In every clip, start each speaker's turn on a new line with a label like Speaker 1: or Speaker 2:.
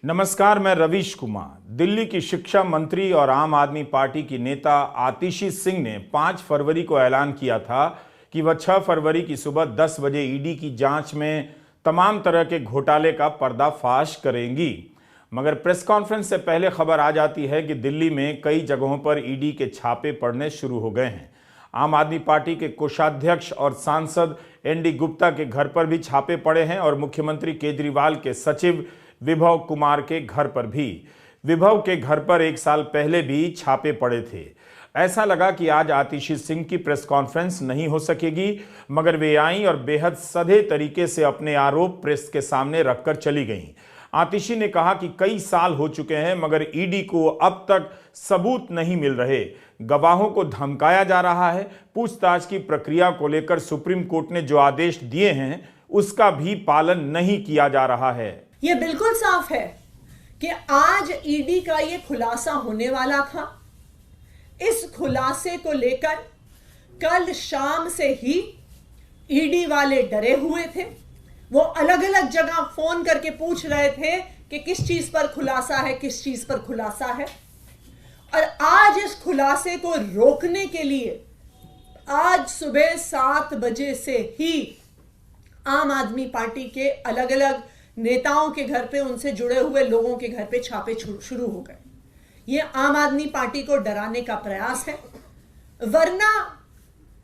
Speaker 1: नमस्कार, मैं रवीश कुमार। दिल्ली की शिक्षा मंत्री और आम आदमी पार्टी की नेता आतिशी सिंह ने 5 फरवरी को ऐलान किया था कि वह 6 फरवरी की सुबह 10 बजे ईडी की जांच में तमाम तरह के घोटाले का पर्दाफाश करेंगी। मगर प्रेस कॉन्फ्रेंस से पहले खबर आ जाती है कि दिल्ली में कई जगहों पर ईडी के छापे पड़ने शुरू हो गए हैं। आम आदमी पार्टी के कोषाध्यक्ष और सांसद एनडी गुप्ता के घर पर भी छापे पड़े हैं और मुख्यमंत्री केजरीवाल के सचिव विभव कुमार के घर पर भी। विभव के घर पर 1 साल पहले भी छापे पड़े थे। ऐसा लगा कि आज आतिशी सिंह की प्रेस कॉन्फ्रेंस नहीं हो सकेगी, मगर वे आईं और बेहद सधे तरीके से अपने आरोप प्रेस के सामने रखकर चली गईं। आतिशी ने कहा कि कई साल हो चुके हैं मगर ईडी को अब तक सबूत नहीं मिल रहे, गवाहों को धमकाया जा रहा है, पूछताछ की प्रक्रिया को लेकर सुप्रीम कोर्ट ने जो आदेश दिए हैं उसका भी पालन नहीं किया जा रहा है।
Speaker 2: ये बिल्कुल साफ है कि आज ईडी का ये खुलासा होने वाला था। इस खुलासे को लेकर कल शाम से ही ईडी वाले डरे हुए थे। वो अलग अलग जगह फोन करके पूछ रहे थे कि किस चीज पर खुलासा है, किस चीज पर खुलासा है। और आज इस खुलासे को रोकने के लिए आज सुबह 7 बजे से ही आम आदमी पार्टी के अलग अलग नेताओं के घर पे, उनसे जुड़े हुए लोगों के घर पे छापे शुरू हो गए। ये आम आदमी पार्टी को डराने का प्रयास है। वरना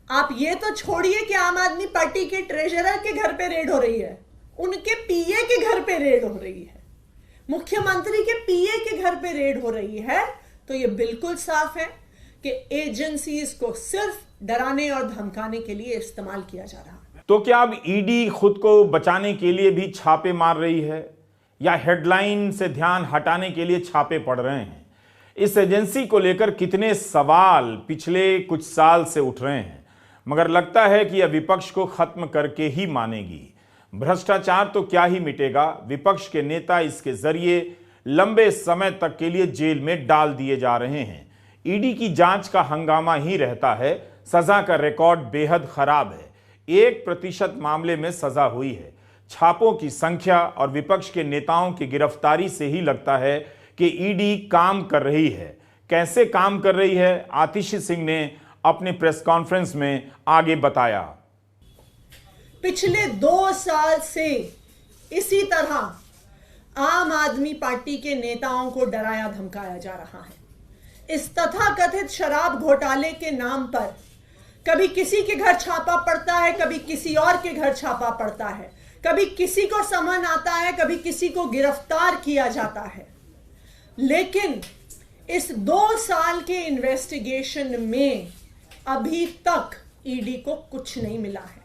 Speaker 2: आप ये तो छोड़िए कि आम आदमी पार्टी के ट्रेजरर के घर पे रेड हो रही है, उनके पीए के घर पे रेड हो रही है, मुख्यमंत्री के पीए के घर पे रेड हो रही है। तो ये बिल्कुल साफ है कि एजेंसीज को सिर्फ डराने और धमकाने के लिए इस्तेमाल किया जा रहा है।
Speaker 1: तो क्या अब ईडी खुद को बचाने के लिए भी छापे मार रही है या हेडलाइन से ध्यान हटाने के लिए छापे पड़ रहे हैं? इस एजेंसी को लेकर कितने सवाल पिछले कुछ साल से उठ रहे हैं, मगर लगता है कि यह विपक्ष को खत्म करके ही मानेगी। भ्रष्टाचार तो क्या ही मिटेगा, विपक्ष के नेता इसके जरिए लंबे समय तक के लिए जेल में डाल दिए जा रहे हैं। ईडी की जांच का हंगामा ही रहता है, सजा का रिकॉर्ड बेहद खराब है। 1% मामले में सजा हुई है। छापों की संख्या और विपक्ष के नेताओं की गिरफ्तारी से ही लगता है कि ईडी काम कर रही है। कैसे काम कर रही है, आतिशी सिंह ने अपने प्रेस कॉन्फ्रेंस में आगे बताया।
Speaker 2: पिछले 2 साल से इसी तरह आम आदमी पार्टी के नेताओं को डराया धमकाया जा रहा है। इस तथाकथित शराब घोटाले के नाम पर कभी किसी के घर छापा पड़ता है, कभी किसी और के घर छापा पड़ता है, कभी किसी को समन आता है, कभी किसी को गिरफ्तार किया जाता है। लेकिन इस 2 साल के इन्वेस्टिगेशन में अभी तक ईडी को कुछ नहीं मिला है।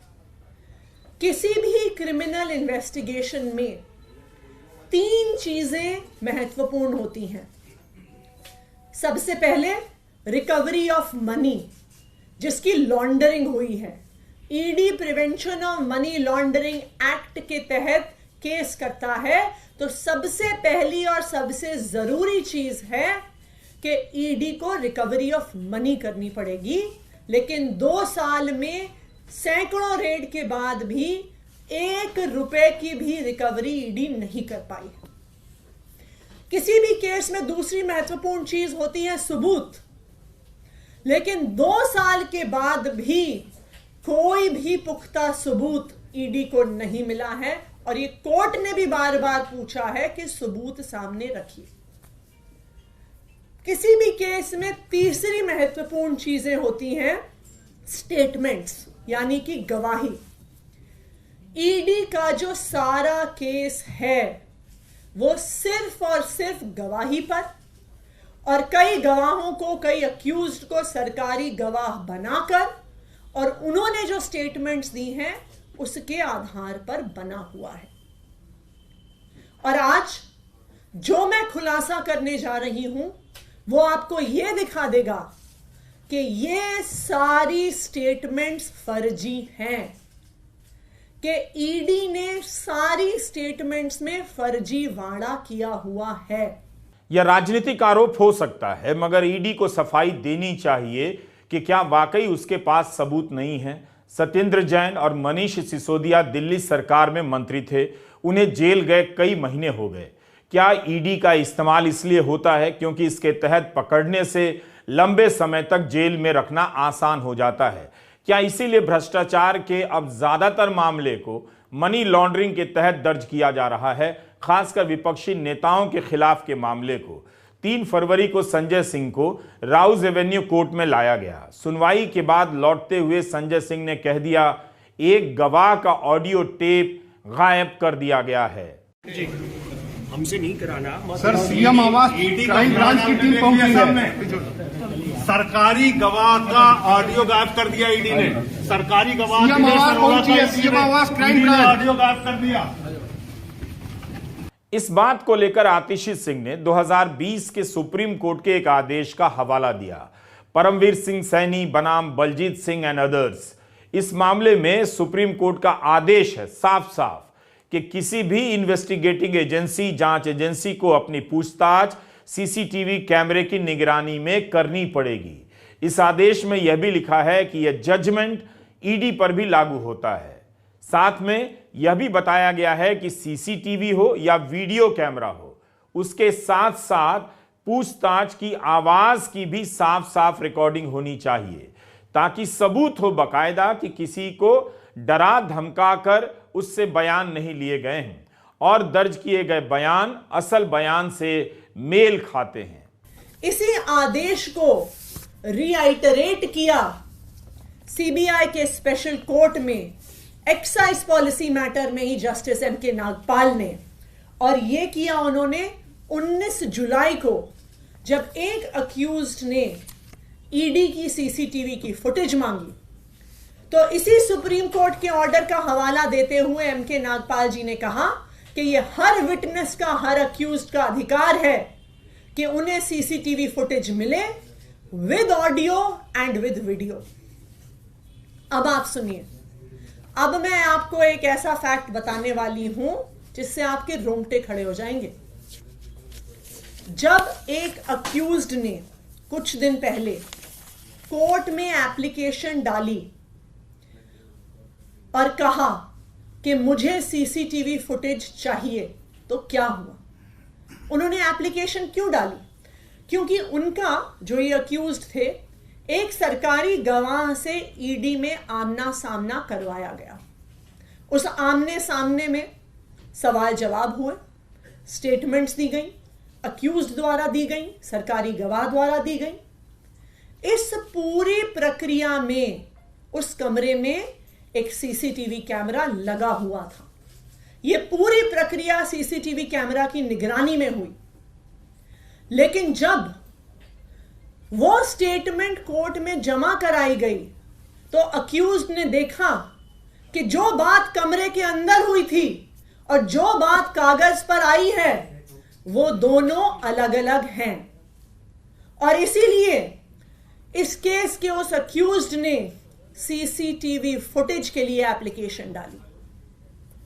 Speaker 2: किसी भी क्रिमिनल इन्वेस्टिगेशन में 3 चीजें महत्वपूर्ण होती हैं। सबसे पहले रिकवरी ऑफ मनी, जिसकी लॉन्ड्रिंग हुई है। ED prevention of money laundering act के तहत केस करता है तो सबसे पहली और सबसे जरूरी चीज है कि ईडी को रिकवरी ऑफ मनी करनी पड़ेगी। लेकिन 2 साल में सैकड़ों रेड के बाद भी 1 रुपए की भी रिकवरी ईडी नहीं कर पाई। किसी भी केस में दूसरी महत्वपूर्ण चीज होती है सबूत। लेकिन 2 साल के बाद भी कोई भी पुख्ता सबूत ईडी को नहीं मिला है और ये कोर्ट ने भी बार बार पूछा है कि सबूत सामने रखिए। किसी भी केस में तीसरी महत्वपूर्ण चीजें होती हैं स्टेटमेंट्स, यानी कि गवाही। ईडी का जो सारा केस है वो सिर्फ और सिर्फ गवाही पर, और कई गवाहों को, कई अक्यूज्ड को सरकारी गवाह बनाकर और उन्होंने जो स्टेटमेंट्स दी हैं उसके आधार पर बना हुआ है। और आज जो मैं खुलासा करने जा रही हूं वो आपको यह दिखा देगा कि ये सारी स्टेटमेंट्स फर्जी हैं, कि ईडी ने सारी स्टेटमेंट्स में फर्जीवाड़ा किया हुआ है।
Speaker 1: यह राजनीतिक आरोप हो सकता है, मगर ईडी को सफाई देनी चाहिए कि क्या वाकई उसके पास सबूत नहीं है। सत्येंद्र जैन और मनीष सिसोदिया दिल्ली सरकार में मंत्री थे, उन्हें जेल गए कई महीने हो गए। क्या ईडी का इस्तेमाल इसलिए होता है क्योंकि इसके तहत पकड़ने से लंबे समय तक जेल में रखना आसान हो जाता है? क्या इसीलिए भ्रष्टाचार के अब ज्यादातर मामले को मनी लॉन्ड्रिंग के तहत दर्ज किया जा रहा है, खासकर विपक्षी नेताओं के खिलाफ के मामले को? 3 फरवरी को संजय सिंह को राउज एवेन्यू कोर्ट में लाया गया। सुनवाई के बाद लौटते हुए संजय सिंह ने कह दिया, एक गवाह का ऑडियो टेप गायब कर दिया गया है।
Speaker 3: हमसे नहीं कराना
Speaker 4: सर, सीएम आवास क्राइम ब्रांच की टीम पहुंची है।
Speaker 3: सरकारी गवाह का ऑडियो गायब कर दिया ईडी ने। सरकारी गवाह
Speaker 4: सीएम आवास पहुंची है, सीएम आवास क्राइम ब्रांच
Speaker 3: ऑडियो गायब कर दिया।
Speaker 1: इस बात को लेकर आतिशी सिंह ने 2020 के सुप्रीम कोर्ट के एक आदेश का हवाला दिया। परमवीर सिंह सैनी बनाम बलजीत सिंह एंड अदर्स। इस मामले में सुप्रीम कोर्ट का आदेश है साफ साफ कि किसी भी इन्वेस्टिगेटिंग एजेंसी, जांच एजेंसी को अपनी पूछताछ सीसीटीवी कैमरे की निगरानी में करनी पड़ेगी। इस आदेश में यह भी लिखा है कि यह जजमेंट ईडी पर भी लागू होता है। साथ में यह भी बताया गया है कि सीसीटीवी हो या वीडियो कैमरा हो, उसके साथ साथ पूछताछ की आवाज की भी साफ साफ रिकॉर्डिंग होनी चाहिए, ताकि सबूत हो बकायदा कि किसी को डरा धमकाकर उससे बयान नहीं लिए गए हैं और दर्ज किए गए बयान असल बयान से मेल खाते हैं।
Speaker 2: इसी आदेश को रीआइटरेट किया सीबीआई के स्पेशल कोर्ट में एक्साइज पॉलिसी मैटर में ही जस्टिस एमके नागपाल ने, और यह किया उन्होंने 19 जुलाई को, जब एक अक्यूज्ड ने ईडी की सीसीटीवी की फुटेज मांगी। तो इसी सुप्रीम कोर्ट के ऑर्डर का हवाला देते हुए एमके नागपाल जी ने कहा कि यह हर विटनेस का, हर अक्यूज्ड का अधिकार है कि उन्हें सीसीटीवी फुटेज मिले with audio and with video. अब आप सुनिए, अब मैं आपको एक ऐसा फैक्ट बताने वाली हूं जिससे आपके रोंगटे खड़े हो जाएंगे। जब एक अक्यूज्ड ने कुछ दिन पहले कोर्ट में एप्लीकेशन डाली और कहा कि मुझे सीसीटीवी फुटेज चाहिए, तो क्या हुआ? उन्होंने एप्लीकेशन क्यों डाली? क्योंकि उनका, जो ये अक्यूज्ड थे, एक सरकारी गवाह से ईडी में आमना सामना करवाया गया। उस आमने सामने में सवाल जवाब हुए, स्टेटमेंट्स दी गई, अक्यूज्ड द्वारा दी गई, सरकारी गवाह द्वारा दी गई। इस पूरी प्रक्रिया में उस कमरे में एक सीसीटीवी कैमरा लगा हुआ था। यह पूरी प्रक्रिया सीसीटीवी कैमरा की निगरानी में हुई। लेकिन जब वो स्टेटमेंट कोर्ट में जमा कराई गई तो अक्यूज्ड ने देखा कि जो बात कमरे के अंदर हुई थी और जो बात कागज पर आई है वो दोनों अलग अलग हैं। और इसीलिए इस केस के उस अक्यूज्ड ने सीसीटीवी फुटेज के लिए एप्लीकेशन डाली।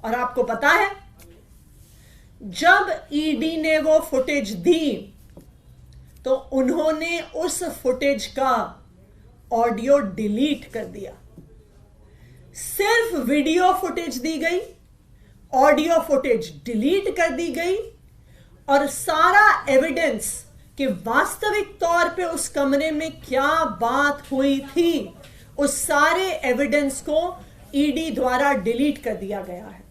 Speaker 2: और आपको पता है, जब ईडी ने वो फुटेज दी तो उन्होंने उस फुटेज का ऑडियो डिलीट कर दिया। सिर्फ वीडियो फुटेज दी गई, ऑडियो फुटेज डिलीट कर दी गई, और सारा एविडेंस कि वास्तविक तौर पे उस कमरे में क्या बात हुई थी, उस सारे एविडेंस को ईडी द्वारा डिलीट कर दिया गया है।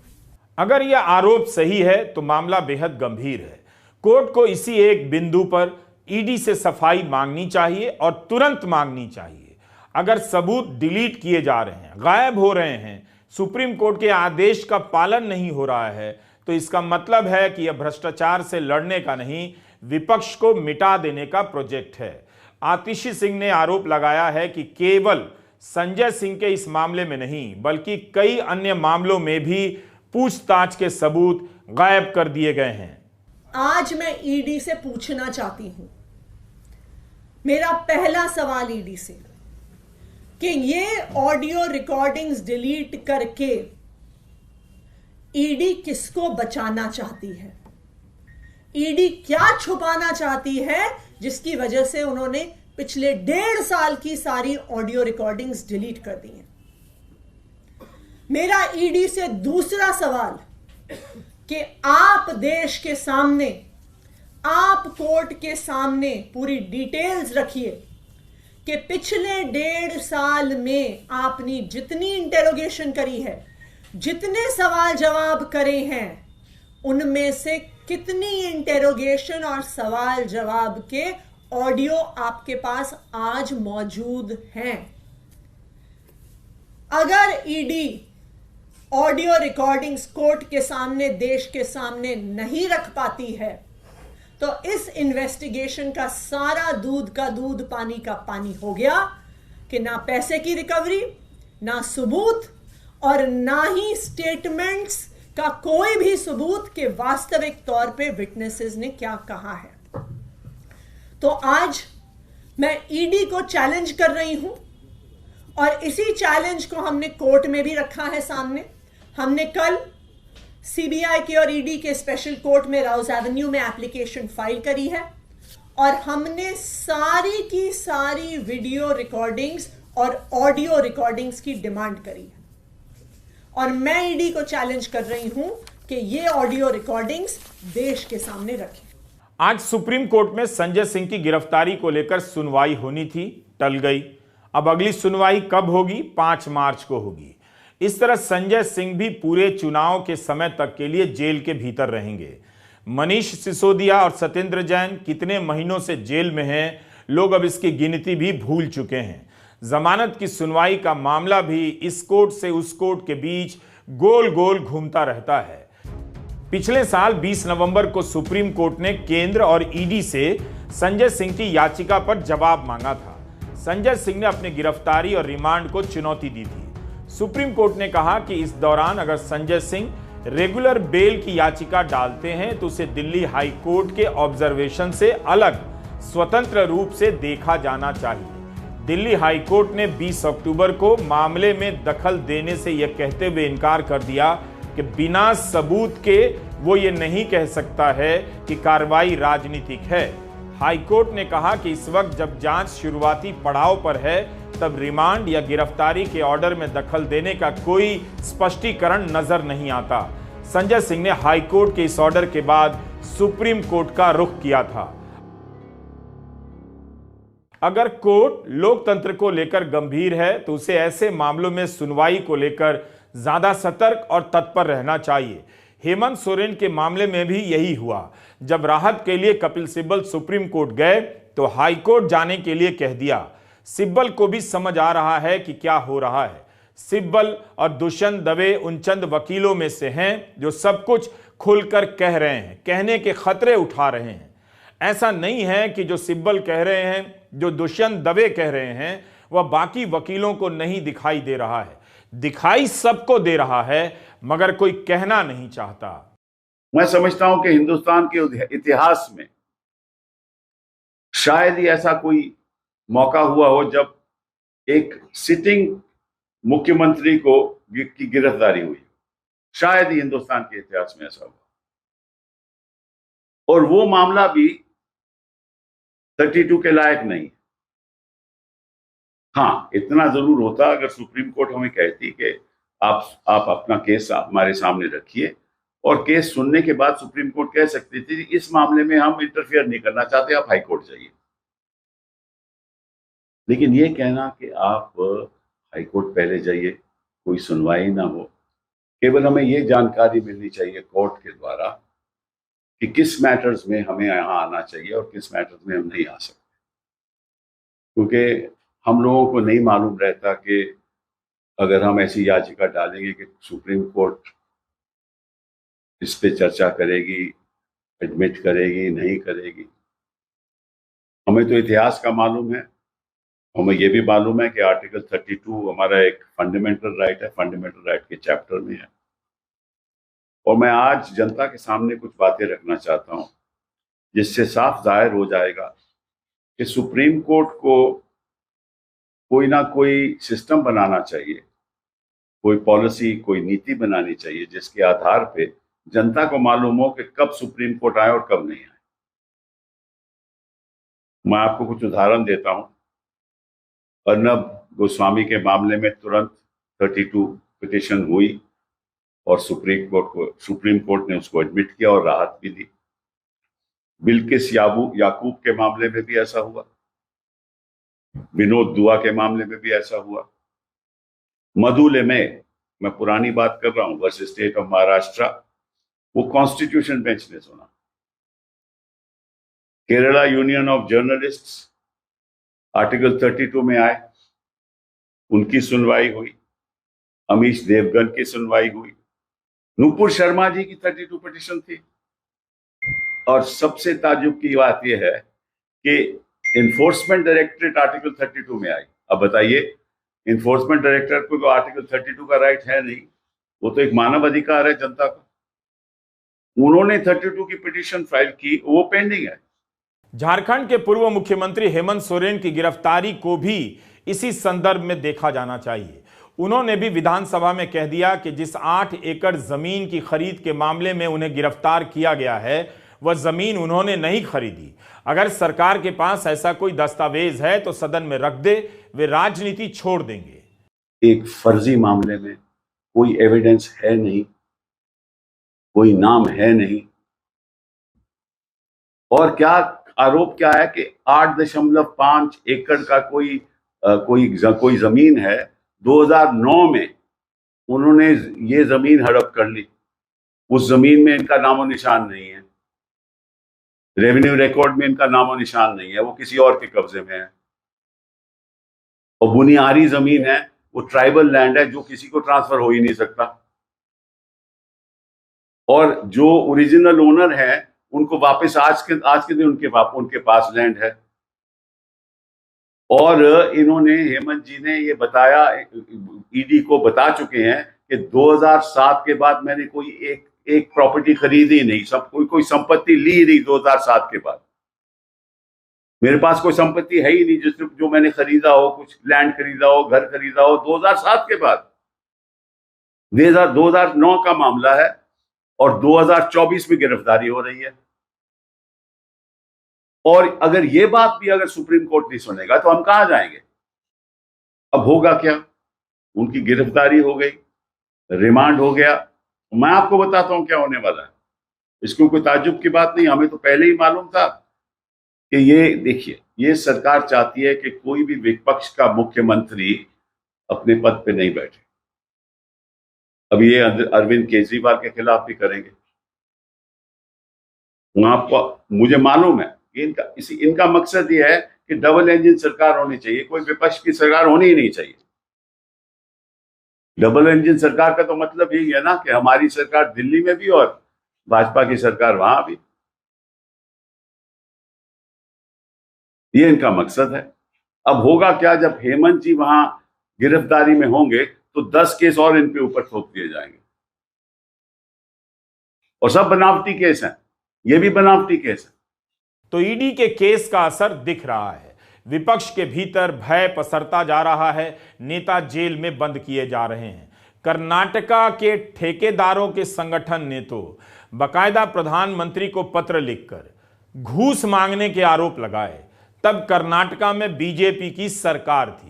Speaker 1: अगर यह आरोप सही है तो मामला बेहद गंभीर है। कोर्ट को इसी एक बिंदु पर ईडी से सफाई मांगनी चाहिए और तुरंत मांगनी चाहिए। अगर सबूत डिलीट किए जा रहे हैं, गायब हो रहे हैं, सुप्रीम कोर्ट के आदेश का पालन नहीं हो रहा है, तो इसका मतलब है कि यह भ्रष्टाचार से लड़ने का नहीं, विपक्ष को मिटा देने का प्रोजेक्ट है। आतिशी सिंह ने आरोप लगाया है कि केवल संजय सिंह के इस मामले में नहीं, बल्कि कई अन्य मामलों में भी पूछताछ के सबूत गायब कर दिए गए हैं।
Speaker 2: आज मैं ईडी से पूछना चाहती हूं, मेरा पहला सवाल ईडी से, कि ये ऑडियो रिकॉर्डिंग्स डिलीट करके ईडी किसको बचाना चाहती है? ईडी क्या छुपाना चाहती है जिसकी वजह से उन्होंने पिछले 1.5 साल की सारी ऑडियो रिकॉर्डिंग्स डिलीट कर दी हैं? मेरा ईडी से दूसरा सवाल, कि आप देश के सामने, आप कोर्ट के सामने पूरी डिटेल्स रखिए कि पिछले 1.5 साल में आपने जितनी इंटेरोगेशन करी है, जितने सवाल जवाब करे हैं, उनमें से कितनी इंटेरोगेशन और सवाल जवाब के ऑडियो आपके पास आज मौजूद हैं। अगर ईडी ऑडियो रिकॉर्डिंग्स कोर्ट के सामने, देश के सामने नहीं रख पाती है, तो इस इन्वेस्टिगेशन का सारा दूध का दूध, पानी का पानी हो गया कि ना पैसे की रिकवरी, ना सबूत और ना ही स्टेटमेंट्स का कोई भी सबूत के वास्तविक तौर पे विटनेसेस ने क्या कहा है। तो आज मैं ईडी को चैलेंज कर रही हूं और इसी चैलेंज को हमने कोर्ट में भी रखा है सामने। हमने कल सीबीआई के और ईडी के स्पेशल कोर्ट में राउस एवेन्यू में एप्लीकेशन फाइल करी है और हमने सारी की सारी वीडियो रिकॉर्डिंग्स और ऑडियो रिकॉर्डिंग्स की डिमांड करी है और मैं ईडी को चैलेंज कर रही हूं कि ये ऑडियो रिकॉर्डिंग्स देश के सामने रखें।
Speaker 1: आज सुप्रीम कोर्ट में संजय सिंह की गिरफ्तारी को लेकर सुनवाई होनी थी, टल गई। अब अगली सुनवाई कब होगी? 5 मार्च को होगी। इस तरह संजय सिंह भी पूरे चुनाव के समय तक के लिए जेल के भीतर रहेंगे। मनीष सिसोदिया और सत्येंद्र जैन कितने महीनों से जेल में हैं, लोग अब इसकी गिनती भी भूल चुके हैं। जमानत की सुनवाई का मामला भी इस कोर्ट से उस कोर्ट के बीच गोल गोल घूमता रहता है। पिछले साल 20 नवंबर को सुप्रीम कोर्ट ने केंद्र और ईडी से संजय सिंह की याचिका पर जवाब मांगा था। संजय सिंह ने अपनी गिरफ्तारी और रिमांड को चुनौती दी थी। सुप्रीम कोर्ट ने कहा कि इस दौरान अगर संजय सिंह रेगुलर बेल की याचिका डालते हैं तो उसे दिल्ली हाई कोर्ट के ऑब्जर्वेशन से अलग स्वतंत्र रूप से देखा जाना चाहिए। दिल्ली हाई कोर्ट ने 20 अक्टूबर को मामले में दखल देने से यह कहते हुए इनकार कर दिया कि बिना सबूत के वो ये नहीं कह सकता है कि कार्रवाई राजनीतिक है। हाई कोर्ट ने कहा कि इस वक्त जब जांच शुरुआती पड़ाव पर है, तब रिमांड या गिरफ्तारी के ऑर्डर में दखल देने का कोई स्पष्टीकरण नजर नहीं आता। संजय सिंह ने हाई कोर्ट के इस ऑर्डर के बाद सुप्रीम कोर्ट का रुख किया था। अगर कोर्ट लोकतंत्र को लेकर गंभीर है तो उसे ऐसे मामलों में सुनवाई को लेकर ज्यादा सतर्क और तत्पर रहना चाहिए। हेमंत सोरेन के मामले में भी यही हुआ। जब राहत के लिए कपिल सिब्बल सुप्रीम कोर्ट गए तो हाई कोर्ट जाने के लिए कह दिया। सिब्बल को भी समझ आ रहा है कि क्या हो रहा है। सिब्बल और दुष्यंत दवे उन चंद वकीलों में से हैं जो सब कुछ खुलकर कह रहे हैं, कहने के खतरे उठा रहे हैं। ऐसा नहीं है कि जो सिब्बल कह रहे हैं, जो दुष्यंत दवे कह रहे हैं, वह बाकी वकीलों को नहीं दिखाई दे रहा है। दिखाई सबको दे रहा है, मगर कोई कहना नहीं चाहता।
Speaker 4: मैं समझता हूं कि हिंदुस्तान के इतिहास में शायद ही ऐसा कोई मौका हुआ हो जब एक सिटिंग मुख्यमंत्री की गिरफ्तारी हुई। शायद ही हिंदुस्तान के इतिहास में ऐसा हुआ, और वो मामला भी 32 के लायक नहीं। हाँ, इतना जरूर होता अगर सुप्रीम कोर्ट हमें कहती कि आप अपना केस हमारे सामने रखिए, और केस सुनने के बाद सुप्रीम कोर्ट कह सकती थी इस मामले में हम इंटरफियर नहीं करना चाहते, आप हाई कोर्ट जाइए। लेकिन ये कहना कि आप हाई कोर्ट पहले जाइए, कोई सुनवाई ना हो, केवल हमें ये जानकारी मिलनी चाहिए कोर्ट के द्वारा कि किस मैटर्स में हमें यहाँ आना चाहिए और किस मैटर्स में हम नहीं आ सकते, क्योंकि हम लोगों को नहीं मालूम रहता कि अगर हम ऐसी याचिका डालेंगे कि सुप्रीम कोर्ट इस पे चर्चा करेगी, एडमिट करेगी, नहीं करेगी। हमें तो इतिहास का मालूम है, हमें यह भी मालूम है कि आर्टिकल 32 हमारा एक फंडामेंटल राइट है, फंडामेंटल राइट के चैप्टर में है। और मैं आज जनता के सामने कुछ बातें रखना चाहता हूं जिससे साफ जाहिर हो जाएगा कि सुप्रीम कोर्ट को कोई ना कोई सिस्टम बनाना चाहिए, कोई पॉलिसी, कोई नीति बनानी चाहिए जिसके आधार पे जनता को मालूम हो कि कब सुप्रीम कोर्ट आए और कब नहीं आए। मैं आपको कुछ उदाहरण देता हूं। अर्नब गोस्वामी के मामले में तुरंत 32 पिटीशन हुई और सुप्रीम कोर्ट ने उसको एडमिट किया और राहत भी दी। बिल्किस याकूब के मामले में भी ऐसा हुआ, विनोद दुआ के मामले में भी ऐसा हुआ। मधुले में, मैं पुरानी बात कर रहा हूं, वर्सेस स्टेट ऑफ महाराष्ट्र, वो कॉन्स्टिट्यूशन बेंच ने सुना। Kerala union of journalists article 32 में आए, उनकी सुनवाई हुई। अमीश देवगन की सुनवाई हुई। नूपुर शर्मा जी की 32 पिटीशन थी। और सबसे ताज्जुब की बात यह है कि इन्फोर्समेंट डायरेक्टरेट आर्टिकल 32 में आई। अब बताइए, इन्फोर्समेंट डायरेक्टर को तो आर्टिकल 32 का राइट है नहीं, वो तो एक मानव अधिकार है जनता का। उन्होंने 32 की पिटीशन फाइल की, वो पेंडिंग है।
Speaker 1: झारखंड के पूर्व मुख्यमंत्री हेमंत सोरेन की गिरफ्तारी को भी इसी संदर्भ में देखा जाना चाहिए। उन्होंने भी विधानसभा में कह दिया कि जिस 8 एकड़ जमीन की खरीद के मामले में उन्हें गिरफ्तार किया गया है, वह जमीन उन्होंने नहीं खरीदी। अगर सरकार के पास ऐसा कोई दस्तावेज है तो सदन में रख दे, वे राजनीति छोड़ देंगे।
Speaker 4: एक फर्जी मामले में कोई एविडेंस है नहीं, कोई नाम है नहीं, और क्या आरोप क्या है कि 8.5 एकड़ का कोई जमीन है। 2009 में उन्होंने ये जमीन हड़प कर ली। उस जमीन में इनका नामो निशान नहीं है, रेवेन्यू रिकॉर्ड में इनका नामो निशान नहीं है, वो किसी और के कब्जे में है। और बुनियादी जमीन है, वो ट्राइबल लैंड है जो किसी को ट्रांसफर हो ही नहीं सकता। और जो ओरिजिनल ओनर है उनको वापस आज के दिन उनके पास लैंड है। और इन्होंने, हेमंत जी ने ये बताया, ईडी को बता चुके हैं कि 2007 के बाद मैंने कोई एक प्रॉपर्टी खरीदी नहीं, कोई संपत्ति ली नहीं। 2007 के बाद मेरे पास कोई संपत्ति है ही नहीं जो मैंने खरीदा हो, कुछ लैंड खरीदा हो, घर खरीदा हो 2007 के बाद। 2009 का मामला है और 2024 में गिरफ्तारी हो रही है। और अगर ये बात भी अगर सुप्रीम कोर्ट नहीं सुनेगा तो हम कहां जाएंगे? अब होगा क्या? उनकी गिरफ्तारी हो गई, रिमांड हो गया। मैं आपको बताता हूं क्या होने वाला है। इसको कोई ताज्जुब की बात नहीं, हमें तो पहले ही मालूम था कि ये, देखिए, ये सरकार चाहती है कि कोई भी विपक्ष का मुख्यमंत्री अपने पद पे नहीं बैठे। अब ये अरविंद केजरीवाल के खिलाफ भी करेंगे। मुझे मालूम है इनका मकसद ये है कि डबल इंजन सरकार होनी चाहिए, कोई विपक्ष की सरकार होनी ही नहीं चाहिए। डबल इंजन सरकार का तो मतलब यही है ना कि हमारी सरकार दिल्ली में भी और भाजपा की सरकार वहां भी। ये इनका मकसद है। अब होगा क्या, जब हेमंत जी वहां गिरफ्तारी में होंगे तो 10 केस और इन पे ऊपर थोप दिए जाएंगे, और सब बनावटी केस हैं। ये भी बनावटी केस है।
Speaker 1: तो ईडी के केस का असर दिख रहा है। विपक्ष के भीतर भय पसरता जा रहा है, नेता जेल में बंद किए जा रहे हैं। कर्नाटका के ठेकेदारों के संगठन ने तो बाकायदा प्रधानमंत्री को पत्र लिखकर घूस मांगने के आरोप लगाए। तब कर्नाटका में बीजेपी की सरकार थी।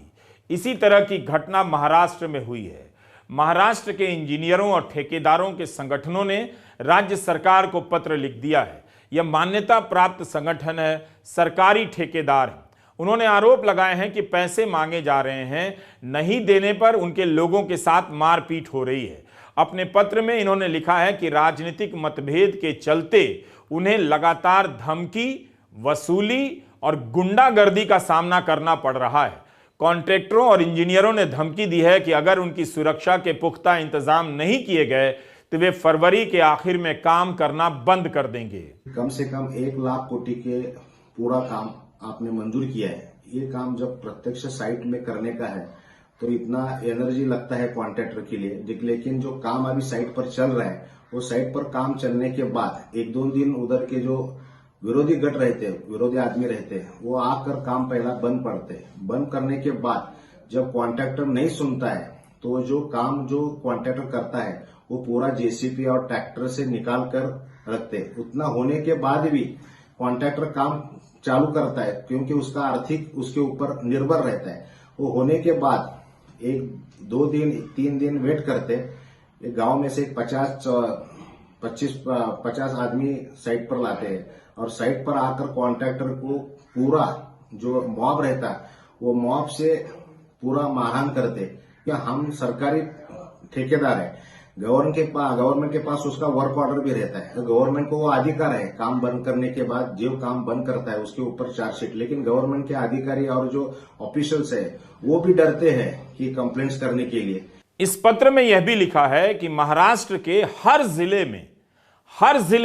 Speaker 1: इसी तरह की घटना महाराष्ट्र में हुई है। महाराष्ट्र के इंजीनियरों और ठेकेदारों के संगठनों ने राज्य सरकार को पत्र लिख दिया है। यह मान्यता प्राप्त संगठन है, सरकारी ठेकेदार हैं। उन्होंने आरोप लगाए हैं कि पैसे मांगे जा रहे हैं, नहीं देने पर उनके लोगों के साथ मारपीट हो रही है। अपने पत्र में इन्होंने लिखा है कि राजनीतिक मतभेद के चलते उन्हें लगातार धमकी, वसूली और गुंडागर्दी का सामना करना पड़ रहा है। कॉन्ट्रैक्टरों और इंजीनियरों ने धमकी दी है कि अगर उनकी सुरक्षा के पुख्ता इंतजाम नहीं किए गए तो वे फरवरी के आखिर में काम करना बंद कर देंगे।
Speaker 5: कम से कम 1 लाख कोटी के पूरा काम आपने मंजूर किया है। ये काम जब प्रत्यक्ष साइट में करने का है तो इतना एनर्जी लगता है कॉन्ट्रैक्टर के लिए, लेकिन जो काम अभी साइट पर चल रहा है, वो साइट पर काम चलने के बाद 1-2 दिन उधर के जो विरोधी गट रहते, विरोधी आदमी रहते, वो आकर काम पहला बंद पड़ते। बंद करने के बाद जब कॉन्ट्रैक्टर नहीं सुनता है तो जो काम जो कॉन्ट्रैक्टर करता है वो पूरा जेसीबी और ट्रैक्टर से निकाल कर रखते। उतना होने के बाद भी कॉन्ट्रैक्टर काम चालू करता है क्योंकि उसका आर्थिक उसके ऊपर निर्भर रहता है। वो होने के बाद 1-2 दिन 3 दिन वेट करते, एक गांव में से 50 आदमी साइट पर लाते हैं और साइट पर आकर कॉन्ट्रैक्टर को पूरा जो मॉब रहता वो मॉब से पूरा मारहान करते। क्या हम सरकारी ठेकेदार है, गवर्नमेंट के पास उसका वर्क ऑर्डर भी रहता है, गवर्नमेंट को वो अधिकार है काम बंद करने के बाद जो काम बंद करता है उसके ऊपर चार्जशीट, लेकिन गवर्नमेंट के अधिकारी और जो ऑफिशियल्स है वो भी डरते हैं कि कंप्लेंट्स करने के लिए।
Speaker 1: इस पत्र में यह भी लिखा है कि महाराष्ट्र के हर जिले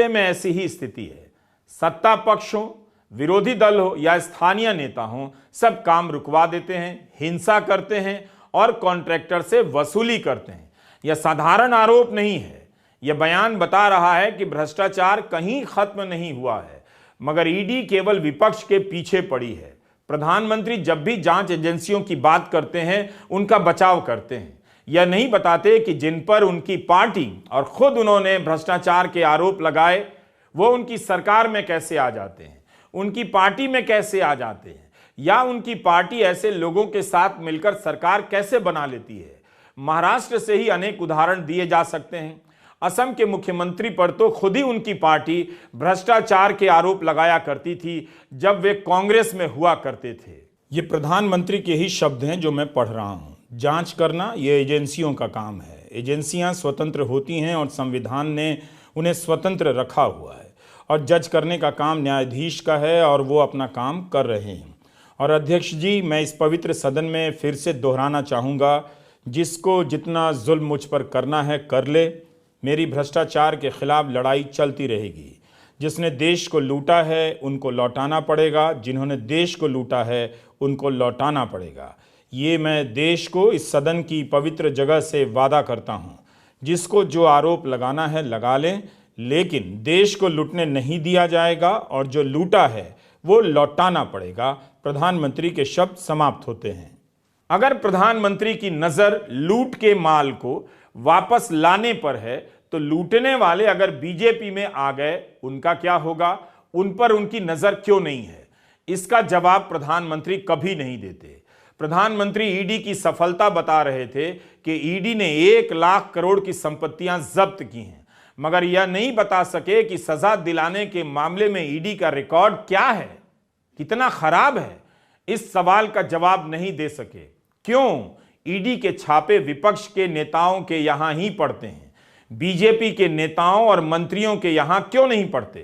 Speaker 1: में ऐसी ही स्थिति है। सत्ता पक्ष हो, विरोधी दल हो या स्थानीय नेता हो, सब काम रुकवा देते हैं, हिंसा करते हैं और कॉन्ट्रैक्टर से वसूली करते हैं। यह साधारण आरोप नहीं है। यह बयान बता रहा है कि भ्रष्टाचार कहीं खत्म नहीं हुआ है, मगर ईडी केवल विपक्ष के पीछे पड़ी है। प्रधानमंत्री जब भी जांच एजेंसियों की बात करते हैं, उनका बचाव करते हैं। यह नहीं बताते कि जिन पर उनकी पार्टी और खुद उन्होंने भ्रष्टाचार के आरोप लगाए, वो उनकी सरकार में कैसे आ जाते हैं, उनकी पार्टी में कैसे आ जाते हैं, या उनकी पार्टी ऐसे लोगों के साथ मिलकर सरकार कैसे बना लेती है। महाराष्ट्र से ही अनेक उदाहरण दिए जा सकते हैं। असम के मुख्यमंत्री पर तो खुद ही उनकी पार्टी भ्रष्टाचार के आरोप लगाया करती थी जब वे कांग्रेस में हुआ करते थे। ये प्रधानमंत्री के ही शब्द हैं जो मैं पढ़ रहा हूं। जांच करना ये एजेंसियों का काम है। एजेंसियां स्वतंत्र होती हैं और संविधान ने उन्हें स्वतंत्र रखा हुआ है, और जज करने का काम न्यायाधीश का है और वो अपना काम कर रहे हैं। और अध्यक्ष जी, मैं इस पवित्र सदन में फिर से दोहराना चाहूँगा, जिसको जितना जुल्म मुझ पर करना है कर ले। मेरी भ्रष्टाचार के खिलाफ लड़ाई चलती रहेगी। जिसने देश को लूटा है उनको लौटाना पड़ेगा, जिन्होंने देश को लूटा है उनको लौटाना पड़ेगा। ये मैं देश को, इस सदन की पवित्र जगह से वादा करता हूँ। जिसको जो आरोप लगाना है लगा लें, लेकिन देश को लूटने नहीं दिया जाएगा और जो लूटा है वो लौटाना पड़ेगा। प्रधानमंत्री के शब्द समाप्त होते हैं। अगर प्रधानमंत्री की नजर लूट के माल को वापस लाने पर है, तो लूटने वाले अगर बीजेपी में आ गए, उनका क्या होगा? उन पर उनकी नजर क्यों नहीं है? इसका जवाब प्रधानमंत्री कभी नहीं देते। प्रधानमंत्री ईडी की सफलता बता रहे थे कि ईडी ने 1 लाख करोड़ की संपत्तियां जब्त की हैं, मगर यह नहीं बता सके कि सजा दिलाने के मामले में ईडी का रिकॉर्ड क्या है, कितना खराब है। इस सवाल का जवाब नहीं दे सके। क्यों? ईडी के छापे विपक्ष के नेताओं के यहां ही पड़ते हैं, बीजेपी के नेताओं और मंत्रियों के यहां क्यों नहीं पड़ते?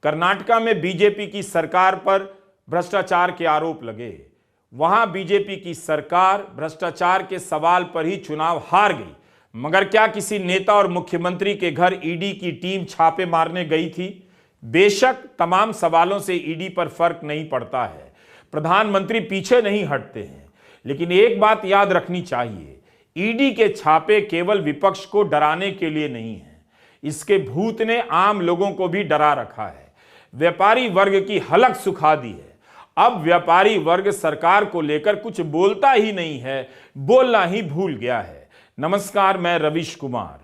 Speaker 1: कर्नाटका में बीजेपी की सरकार पर भ्रष्टाचार के आरोप लगे, वहां बीजेपी की सरकार भ्रष्टाचार के सवाल पर ही चुनाव हार गई, मगर क्या किसी नेता और मुख्यमंत्री के घर ईडी की टीम छापे मारने गई थी? बेशक तमाम सवालों से ईडी पर फर्क नहीं पड़ता है, प्रधानमंत्री पीछे नहीं हटते हैं, लेकिन एक बात याद रखनी चाहिए, ईडी के छापे केवल विपक्ष को डराने के लिए नहीं है, इसके भूत ने आम लोगों को भी डरा रखा है। व्यापारी वर्ग की हलक सुखा दी है। अब व्यापारी वर्ग सरकार को लेकर कुछ बोलता ही नहीं है, बोलना ही भूल गया है। नमस्कार, मैं रविश कुमार।